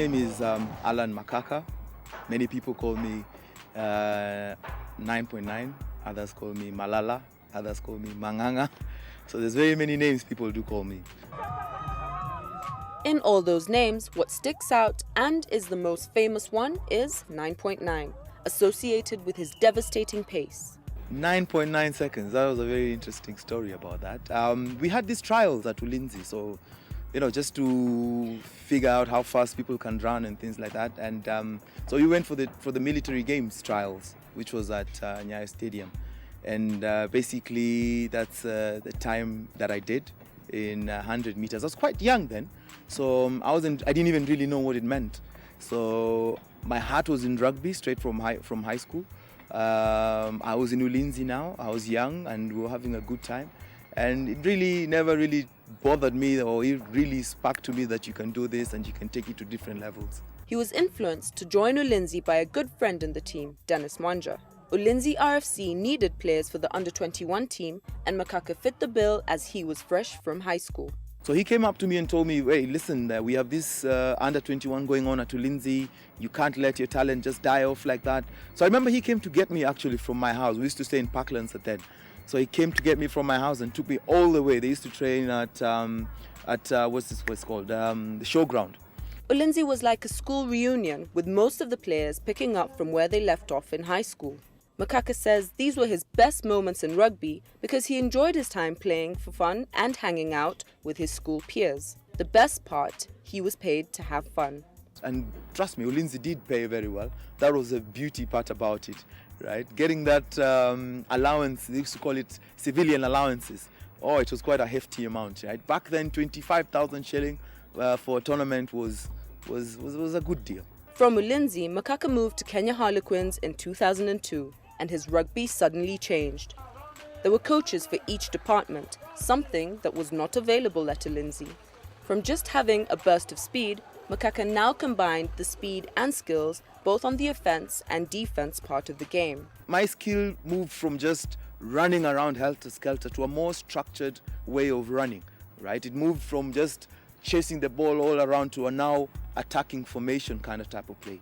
name is Alan Makaka. Many people call me 9.9. Others call me Malala. Others call me Manganga. So there's very many names people do call me. In all those names, what sticks out and is the most famous one is 9.9, associated with his devastating pace. 9.9 seconds. That was a very interesting story about that. We had these trials at Ulinzi, so just to figure out how fast people can run and things like that. And so we went for the military games trials, which was at Nyayo Stadium. And basically, that's the time that I did in 100 meters. I was quite young then, so I didn't even really know what it meant. So my heart was in rugby straight from high school. I was in Ulinzi now. I was young and we were having a good time. And it really never really bothered me, or it really sparked to me that you can do this and you can take it to different levels. He was influenced to join Ulinzi by a good friend in the team, Dennis Mwanja. Ulinzi RFC needed players for the under-21 team, and Makaka fit the bill as he was fresh from high school. So he came up to me and told me, hey, listen, we have this under-21 going on at Ulinzi. You can't let your talent just die off like that. So I remember he came to get me actually from my house. We used to stay in Parklands at then. So he came to get me from my house and took me all the way. They used to train at what's this place called? The showground. Ulinzi was like a school reunion, with most of the players picking up from where they left off in high school. Makaka says these were his best moments in rugby because he enjoyed his time playing for fun and hanging out with his school peers. The best part, he was paid to have fun. And trust me, Ulinzi did pay very well. That was the beauty part about it, right? Getting that allowance, they used to call it civilian allowances. Oh, it was quite a hefty amount, right? Back then, 25,000 shilling for a tournament was a good deal. From Ulinzi, Makaka moved to Kenya Harlequins in 2002, and his rugby suddenly changed. There were coaches for each department, something that was not available at Ulinzi. From just having a burst of speed, Makaka now combined the speed and skills both on the offense and defense part of the game. My skill moved from just running around helter-skelter to a more structured way of running, right? It moved from just chasing the ball all around to a now attacking formation kind of type of play.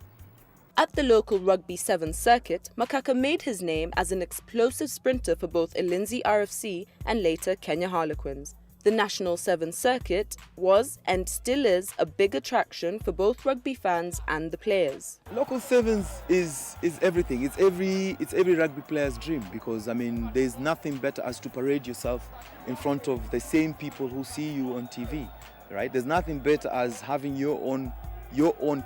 At the local Rugby 7 circuit, Makaka made his name as an explosive sprinter for both Ulinzi RFC and later Kenya Harlequins. The National 7 circuit was and still is a big attraction for both rugby fans and the players. Local sevens is everything. It's every rugby player's dream, because there's nothing better as to parade yourself in front of the same people who see you on TV, right? There's nothing better as having your own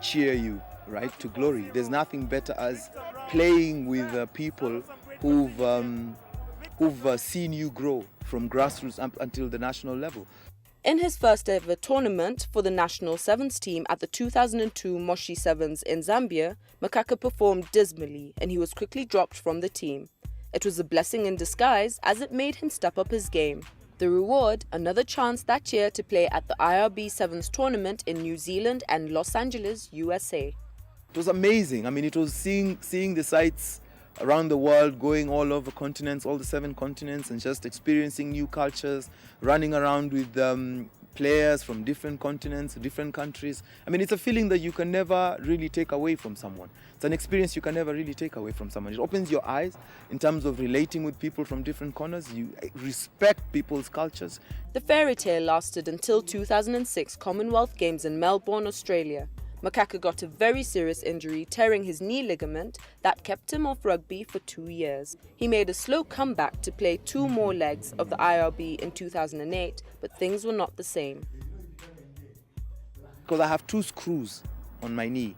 cheer you, right, to glory. There's nothing better as playing with people who've seen you grow from grassroots up until the national level. In his first ever tournament for the national sevens team at the 2002 Moshi Sevens in Zambia, Makaka performed dismally and he was quickly dropped from the team. It was a blessing in disguise as it made him step up his game. The reward, another chance that year to play at the IRB Sevens tournament in New Zealand and Los Angeles, USA. It was amazing. It was seeing the sights around the world, going all over continents, all the 7 continents, and just experiencing new cultures, running around with players from different continents, different countries. It's a feeling that you can never really take away from someone. It's an experience you can never really take away from someone. It opens your eyes in terms of relating with people from different corners. You respect people's cultures. The fairy tale lasted until 2006 Commonwealth Games in Melbourne, Australia. Makaka got a very serious injury, tearing his knee ligament that kept him off rugby for 2 years. He made a slow comeback to play 2 more legs of the IRB in 2008, but things were not the same. Because I have 2 screws on my knee,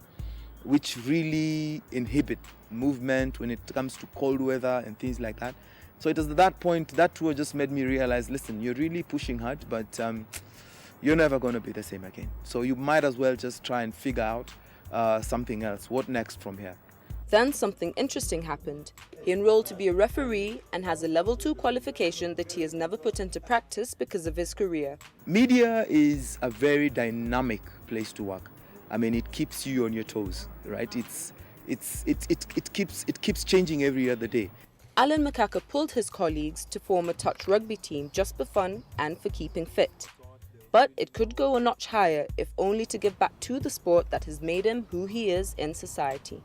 which really inhibit movement when it comes to cold weather and things like that. So it was at that point, that tour just made me realize, listen, you're really pushing hard, but you're never going to be the same again. So you might as well just try and figure out something else. What next from here? Then something interesting happened. He enrolled to be a referee and has a level 2 qualification that he has never put into practice because of his career. Media is a very dynamic place to work. It keeps you on your toes, right? It keeps changing every other day. Alan Makaka pulled his colleagues to form a touch rugby team just for fun and for keeping fit. But it could go a notch higher, if only to give back to the sport that has made him who he is in society.